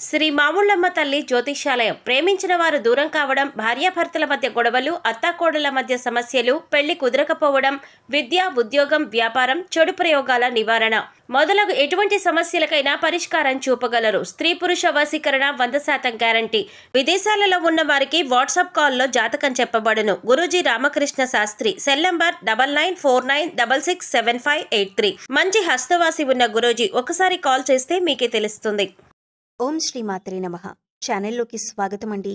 శ్రీ మాముళ్ళమ్మ తల్లి జ్యోతిష్యాలయం. ప్రేమించిన వారు దూరం కావడం, భార్యాభర్తల మధ్య గొడవలు, అత్తాకోడళ్ల మధ్య సమస్యలు, పెళ్లి కుదరకపోవడం, విద్య, ఉద్యోగం, వ్యాపారం, చెడు ప్రయోగాల నివారణ మొదలగు ఎటువంటి సమస్యలకైనా పరిష్కారం చూపగలరు. స్త్రీ పురుష వశీకరణ 100% గ్యారంటీ. విదేశాలలో ఉన్న వారికి వాట్సాప్ కాల్లో జాతకం చెప్పబడును. గురూజీ రామకృష్ణ శాస్త్రి. Cell number 9949667583. మంచి హస్తవాసి ఉన్న గురూజీ ఒకసారి కాల్ చేస్తే మీకే తెలుస్తుంది. ఓం శ్రీ మాత్రే నమః. ఛానల్లోకి స్వాగతం అండి.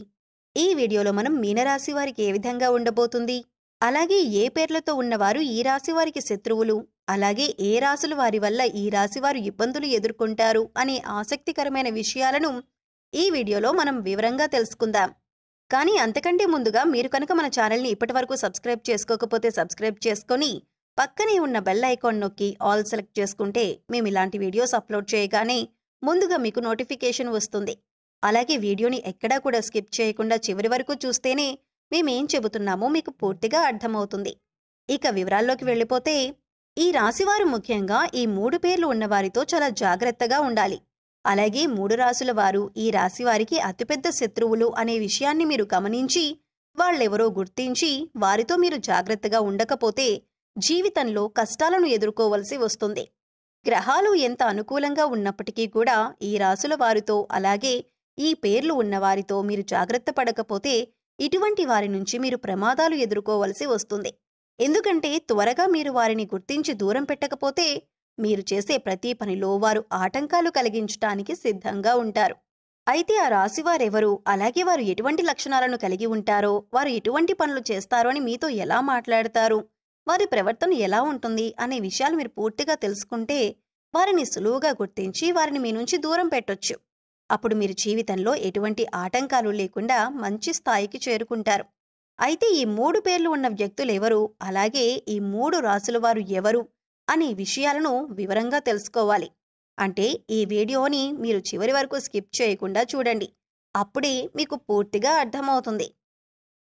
ఈ వీడియోలో మనం మీనరాశి వారికి ఏ విధంగా ఉండబోతుంది, అలాగే ఏ పేర్లతో ఉన్నవారు ఈ రాశి వారికి శత్రువులు, అలాగే ఏ రాశుల వారి వల్ల ఈ రాశి వారు ఇబ్బందులు ఎదుర్కొంటారు అనే ఆసక్తికరమైన విషయాలను ఈ వీడియోలో మనం వివరంగా తెలుసుకుందాం. కానీ అంతకంటే ముందుగా మీరు కనుక మన ఛానల్ని ఇప్పటివరకు సబ్స్క్రైబ్ చేసుకోకపోతే సబ్స్క్రైబ్ చేసుకొని పక్కనే ఉన్న బెల్ ఐకాన్ నొక్కి ఆల్ సెలెక్ట్ చేసుకుంటే మేము ఇలాంటి వీడియోస్ అప్లోడ్ చేయగానే ముందుగా మీకు నోటిఫికేషన్ వస్తుంది. అలాగే వీడియోని ఎక్కడా కూడా స్కిప్ చేయకుండా చివరి వరకు చూస్తేనే మేమేం చెబుతున్నామో మీకు పూర్తిగా అర్థమవుతుంది. ఇక వివరాల్లోకి వెళ్ళిపోతే, ఈ రాశివారు ముఖ్యంగా ఈ 3 పేర్లు ఉన్నవారితో చాలా జాగ్రత్తగా ఉండాలి. అలాగే 3 రాశుల వారు ఈ రాశివారికి అతిపెద్ద శత్రువులు అనే విషయాన్ని మీరు గమనించి వాళ్ళెవరో గుర్తించి వారితో మీరు జాగ్రత్తగా ఉండకపోతే జీవితంలో కష్టాలను ఎదుర్కోవలసి వస్తుంది. గ్రహాలు ఎంత అనుకూలంగా ఉన్నప్పటికీ కూడా ఈ రాశుల వారితో, అలాగే ఈ పేర్లు ఉన్నవారితో మీరు జాగ్రత్త పడకపోతే ఇటువంటి వారి నుంచి మీరు ప్రమాదాలు ఎదుర్కోవలసి వస్తుంది. ఎందుకంటే త్వరగా మీరు వారిని గుర్తించి దూరం పెట్టకపోతే మీరు చేసే ప్రతి పనిలో వారు ఆటంకాలు కలిగించటానికి సిద్ధంగా ఉంటారు. అయితే ఆ రాశివారెవరు, అలాగే వారు ఎటువంటి లక్షణాలను కలిగి ఉంటారో, వారు ఎటువంటి పనులు చేస్తారో అని మీతో ఎలా మాట్లాడతారు, వారి ప్రవర్తన ఎలా ఉంటుంది అనే విషయాలు మీరు పూర్తిగా తెలుసుకుంటే వారిని సులువుగా గుర్తించి వారిని మీ నుంచి దూరం పెట్టొచ్చు. అప్పుడు మీరు జీవితంలో ఎటువంటి ఆటంకాలు లేకుండా మంచి స్థాయికి చేరుకుంటారు. అయితే ఈ 3 పేర్లు ఉన్న వ్యక్తులెవరు, అలాగే ఈ 3 రాశుల వారు ఎవరు అనే విషయాలను వివరంగా తెలుసుకోవాలి. అంటే ఈ వీడియోని మీరు చివరి వరకు స్కిప్ చేయకుండా చూడండి. అప్పుడే మీకు పూర్తిగా అర్థమవుతుంది.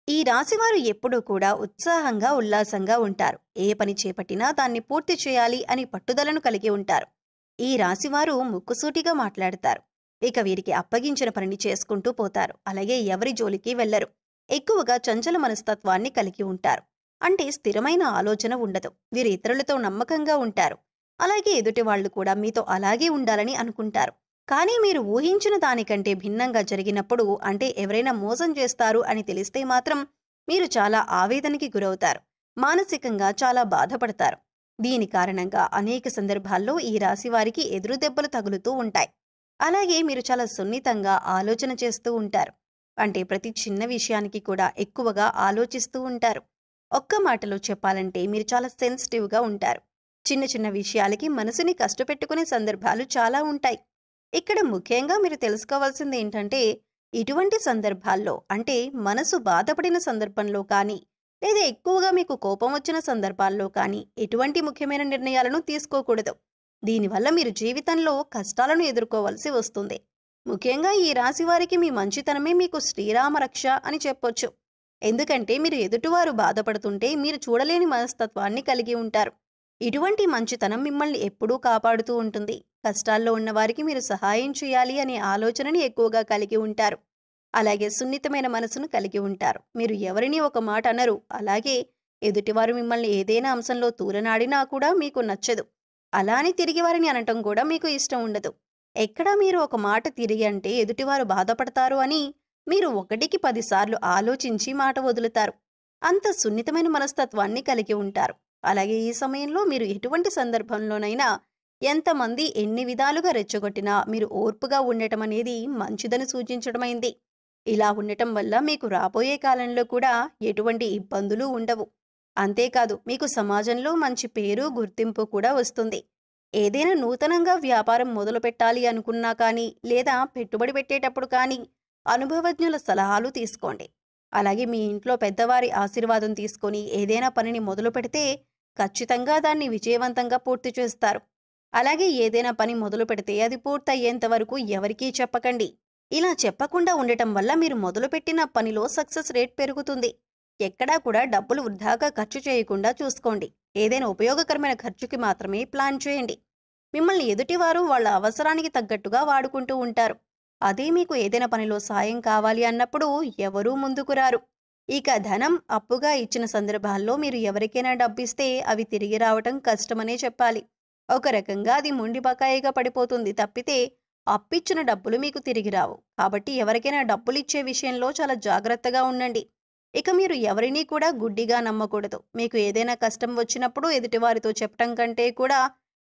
ఈ రాశివారు ఎప్పుడూ కూడా ఉత్సాహంగా, ఉల్లాసంగా ఉంటారు. ఏ పని చేపట్టినా దాన్ని పూర్తి చేయాలి అని పట్టుదలను కలిగి ఉంటారు. ఈ రాశివారు ముక్కుసూటిగా మాట్లాడతారు. ఇక వీరికి అప్పగించిన పనిని చేసుకుంటూ పోతారు. అలాగే ఎవరి జోలికి వెళ్లరు. ఎక్కువగా చంచల మనస్తత్వాన్ని కలిగి ఉంటారు. అంటే స్థిరమైన ఆలోచన ఉండదు. వీరు ఇతరులతో నమ్మకంగా ఉంటారు. అలాగే ఎదుటి వాళ్లు కూడా మీతో అలాగే ఉండాలని అనుకుంటారు. కానీ మీరు ఊహించిన దానికంటే భిన్నంగా జరిగినప్పుడు, అంటే ఎవరైనా మోసం చేస్తారు అని తెలిస్తే మాత్రం మీరు చాలా ఆవేదనకి గురవుతారు. మానసికంగా చాలా బాధపడతారు. దీని కారణంగా అనేక సందర్భాల్లో ఈ రాశి వారికి ఎదురు దెబ్బలు తగులుతూ ఉంటాయి. అలాగే మీరు చాలా సున్నితంగా ఆలోచన చేస్తూ ఉంటారు. అంటే ప్రతి చిన్న విషయానికి కూడా ఎక్కువగా ఆలోచిస్తూ ఉంటారు. ఒక్క మాటలో చెప్పాలంటే మీరు చాలా సెన్సిటివ్గా ఉంటారు. చిన్న చిన్న విషయాలకి మనసుని కష్టపెట్టుకునే సందర్భాలు చాలా ఉంటాయి. ఇక్కడ ముఖ్యంగా మీరు తెలుసుకోవాల్సింది ఏంటంటే, ఇటువంటి సందర్భాల్లో, అంటే మనసు బాధపడిన సందర్భంలో కానీ, లేదా ఎక్కువగా మీకు కోపం వచ్చిన సందర్భాల్లో కానీ ఎటువంటి ముఖ్యమైన నిర్ణయాలను తీసుకోకూడదు. దీనివల్ల మీరు జీవితంలో కష్టాలను ఎదుర్కోవలసి వస్తుంది. ముఖ్యంగా ఈ రాశి వారికి మీ మంచితనమే మీకు శ్రీరామ రక్ష అని చెప్పొచ్చు. ఎందుకంటే మీరు ఎదుటివారు బాధపడుతుంటే మీరు చూడలేని మనస్తత్వాన్ని కలిగి ఉంటారు. ఇటువంటి మంచితనం మిమ్మల్ని ఎప్పుడూ కాపాడుతూ ఉంటుంది. కష్టాల్లో ఉన్నవారికి మీరు సహాయం చేయాలి అనే ఆలోచనని ఎక్కువగా కలిగి ఉంటారు. అలాగే సున్నితమైన మనసును కలిగి ఉంటారు. మీరు ఎవరిని ఒక మాట అనరు. అలాగే ఎదుటివారు మిమ్మల్ని ఏదైనా అంశంలో తూలనాడినా కూడా మీకు నచ్చదు. అలానే తిరిగి వారిని అనటం కూడా మీకు ఇష్టం ఉండదు. ఎక్కడా మీరు ఒక మాట తిరిగి అంటే ఎదుటివారు బాధపడతారు అని మీరు 1కి 10 సార్లు ఆలోచించి మాట వదులుతారు. అంత సున్నితమైన మనస్తత్వాన్ని కలిగి ఉంటారు. అలాగే ఈ సమయంలో మీరు ఎటువంటి సందర్భంలోనైనా ఎంతమంది ఎన్ని విధాలుగా రెచ్చగొట్టినా మీరు ఓర్పుగా ఉండటం అనేది మంచిదని సూచించడమైంది. ఇలా ఉండటం వల్ల మీకు రాబోయే కాలంలో కూడా ఎటువంటి ఇబ్బందులు ఉండవు. అంతేకాదు మీకు సమాజంలో మంచి పేరు, గుర్తింపు కూడా వస్తుంది. ఏదైనా నూతనంగా వ్యాపారం మొదలు పెట్టాలి అనుకున్నా కానీ, లేదా పెట్టుబడి పెట్టేటప్పుడు కానీ అనుభవజ్ఞుల సలహాలు తీసుకోండి. అలాగే మీ ఇంట్లో పెద్దవారి ఆశీర్వాదం తీసుకొని ఏదైనా పనిని మొదలు పెడితే ఖచ్చితంగా దాన్ని విజయవంతంగా పూర్తి చేస్తారు. అలాగే ఏదైనా పని మొదలు పెడితే అది పూర్తయ్యేంత వరకు ఎవరికీ చెప్పకండి. ఇలా చెప్పకుండా ఉండటం వల్ల మీరు మొదలుపెట్టిన పనిలో సక్సెస్ రేట్ పెరుగుతుంది. ఎక్కడా కూడా డబ్బులు వృధాగా ఖర్చు చేయకుండా చూసుకోండి. ఏదైనా ఉపయోగకరమైన ఖర్చుకి మాత్రమే ప్లాన్ చేయండి. మిమ్మల్ని ఎదుటివారు వాళ్ళ అవసరానికి తగ్గట్టుగా వాడుకుంటూ ఉంటారు. అదే మీకు ఏదైనా పనిలో సాయం కావాలి అన్నప్పుడు ఎవరూ ముందుకు రారు. ఇక ధనం అప్పుగా ఇచ్చిన సందర్భాల్లో మీరు ఎవరికైనా డబ్బిస్తే అవి తిరిగి రావటం కష్టమనే చెప్పాలి. ఒక రకంగా అది మొండి బకాయిగా పడిపోతుంది తప్పితే అప్పిచ్చిన డబ్బులు మీకు తిరిగి రావు. కాబట్టి ఎవరికైనా డబ్బులిచ్చే విషయంలో చాలా జాగ్రత్తగా ఉండండి. ఇక మీరు ఎవరినీ కూడా గుడ్డిగా నమ్మకూడదు. మీకు ఏదైనా కష్టం వచ్చినప్పుడు ఎదుటివారితో చెప్పటం కంటే కూడా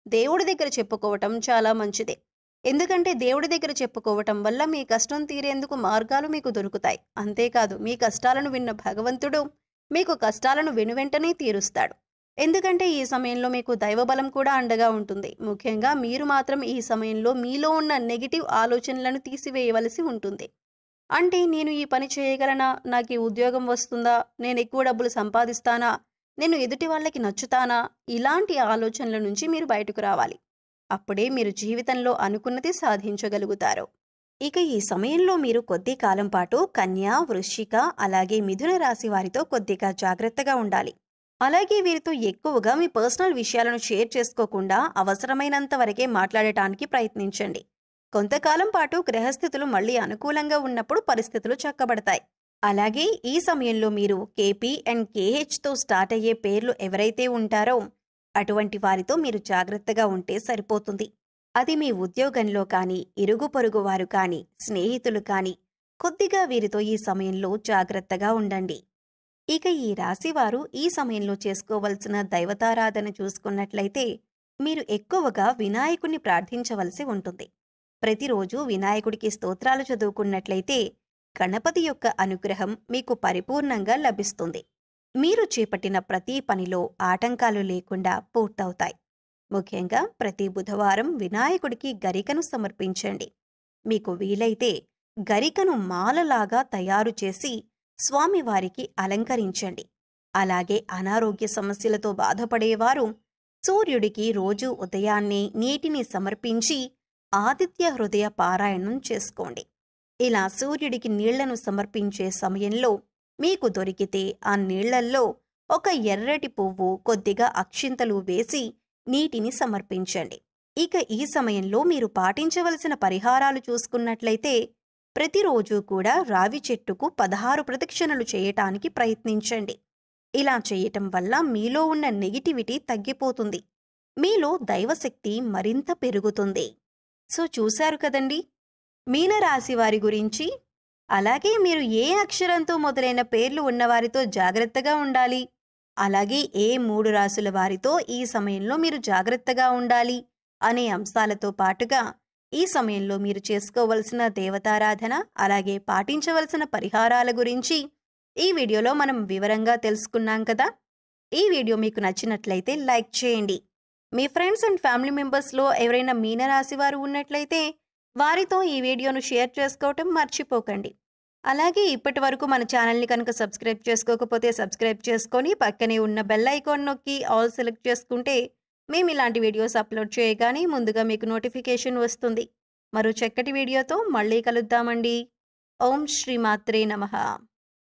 దేవుడి దగ్గర చెప్పుకోవటం చాలా మంచిది. ఎందుకంటే దేవుడి దగ్గర చెప్పుకోవటం వల్ల మీ కష్టం తీరేందుకు మార్గాలు మీకు దొరుకుతాయి. అంతేకాదు మీ కష్టాలను విన్న భగవంతుడు మీకు కష్టాలను వెనువెంటనే తీరుస్తాడు. ఎందుకంటే ఈ సమయంలో మీకు దైవబలం కూడా అండగా ఉంటుంది. ముఖ్యంగా మీరు మాత్రం ఈ సమయంలో మీలో ఉన్న నెగిటివ్ ఆలోచనలను తీసివేయవలసి ఉంటుంది. అంటే నేను ఈ పని చేయగలనా, నాకు ఈ ఉద్యోగం వస్తుందా, నేను ఎక్కువ డబ్బులు సంపాదిస్తానా, నేను ఎదుటి వాళ్ళకి నచ్చుతానా, ఇలాంటి ఆలోచనల నుంచి మీరు బయటకు రావాలి. అప్పుడే మీరు జీవితంలో అనుకున్నది సాధించగలుగుతారు. ఇక ఈ సమయంలో మీరు కొద్ది కాలం పాటు కన్య, వృశ్చిక అలాగే మిథున రాశి వారితో కొద్దిగా జాగ్రత్తగా ఉండాలి. అలాగే వీరితో ఎక్కువగా మీ పర్సనల్ విషయాలను షేర్ చేసుకోకుండా అవసరమైనంత వరకే మాట్లాడటానికి ప్రయత్నించండి. కొంతకాలం పాటు గ్రహస్థితులు మళ్ళీ అనుకూలంగా ఉన్నప్పుడు పరిస్థితులు చక్కబడతాయి. అలాగే ఈ సమయంలో మీరు కేపీ అండ్ కేహెచ్తో స్టార్ట్ అయ్యే పేర్లు ఎవరైతే ఉంటారో అటువంటి వారితో మీరు జాగ్రత్తగా ఉంటే సరిపోతుంది. అది మీ ఉద్యోగంలో కానీ, ఇరుగు పొరుగు వారు కానీ, స్నేహితులు కానీ కొద్దిగా వీరితో ఈ సమయంలో జాగ్రత్తగా ఉండండి. ఇక ఈ రాశివారు ఈ సమయంలో చేసుకోవలసిన దైవతారాధన చూసుకున్నట్లయితే మీరు ఎక్కువగా వినాయకుడిని ప్రార్థించవలసి ఉంటుంది. ప్రతిరోజు వినాయకుడికి స్తోత్రాలు చదువుకున్నట్లయితే గణపతి యొక్క అనుగ్రహం మీకు పరిపూర్ణంగా లభిస్తుంది. మీరు చేపట్టిన ప్రతి పనిలో ఆటంకాలు లేకుండా పూర్తవుతాయి. ముఖ్యంగా ప్రతి బుధవారం వినాయకుడికి గరికను సమర్పించండి. మీకు వీలైతే గరికను మాలలాగా తయారు చేసి స్వామివారికి అలంకరించండి. అలాగే అనారోగ్య సమస్యలతో బాధపడేవారు సూర్యుడికి రోజూ ఉదయాన్నే నీటిని సమర్పించి ఆదిత్య హృదయ పారాయణం చేసుకోండి. ఇలా సూర్యుడికి నీళ్లను సమర్పించే సమయంలో మీకు దొరికితే ఆ నీళ్లల్లో ఒక ఎర్రటి పువ్వు, కొద్దిగా అక్షింతలు వేసి నీటిని సమర్పించండి. ఇక ఈ సమయంలో మీరు పాటించవలసిన పరిహారాలు చూసుకున్నట్లయితే ప్రతిరోజు కూడా రావి చెట్టుకు 16 ప్రదక్షిణలు చేయటానికి ప్రయత్నించండి. ఇలా చేయటం వల్ల మీలో ఉన్న నెగిటివిటీ తగ్గిపోతుంది. మీలో దైవశక్తి మరింత పెరుగుతుంది. సో చూశారు కదండి మీనరాశి వారి గురించి. అలాగే మీరు ఏ అక్షరంతో మొదలైన పేర్లు ఉన్నవారితో జాగ్రత్తగా ఉండాలి, అలాగే ఏ 3 రాశుల వారితో ఈ సమయంలో మీరు జాగ్రత్తగా ఉండాలి అనే అంశాలతో పాటుగా ఈ సమయంలో మీరు చేసుకోవలసిన దేవతారాధన అలాగే పాటించవలసిన పరిహారాల గురించి ఈ వీడియోలో మనం వివరంగా తెలుసుకున్నాం కదా. ఈ వీడియో మీకు నచ్చినట్లయితే లైక్ చేయండి. మీ ఫ్రెండ్స్ అండ్ ఫ్యామిలీ మెంబర్స్లో ఎవరైనా మీనరాశి వారు ఉన్నట్లయితే వారితో ఈ వీడియోను షేర్ చేసుకోవటం మర్చిపోకండి. అలాగే ఇప్పటి వరకు మన ఛానల్ని కనుక సబ్స్క్రైబ్ చేసుకోకపోతే సబ్స్క్రైబ్ చేసుకొని పక్కనే ఉన్న బెల్ ఐకాన్ నొక్కి ఆల్ సెలెక్ట్ చేసుకుంటే మేము ఇలాంటి వీడియోస్ అప్లోడ్ చేయగానే ముందుగా మీకు నోటిఫికేషన్ వస్తుంది. మరో చక్కటి వీడియోతో మళ్ళీ కలుద్దామండి. ఓం శ్రీ మాత్రే నమః.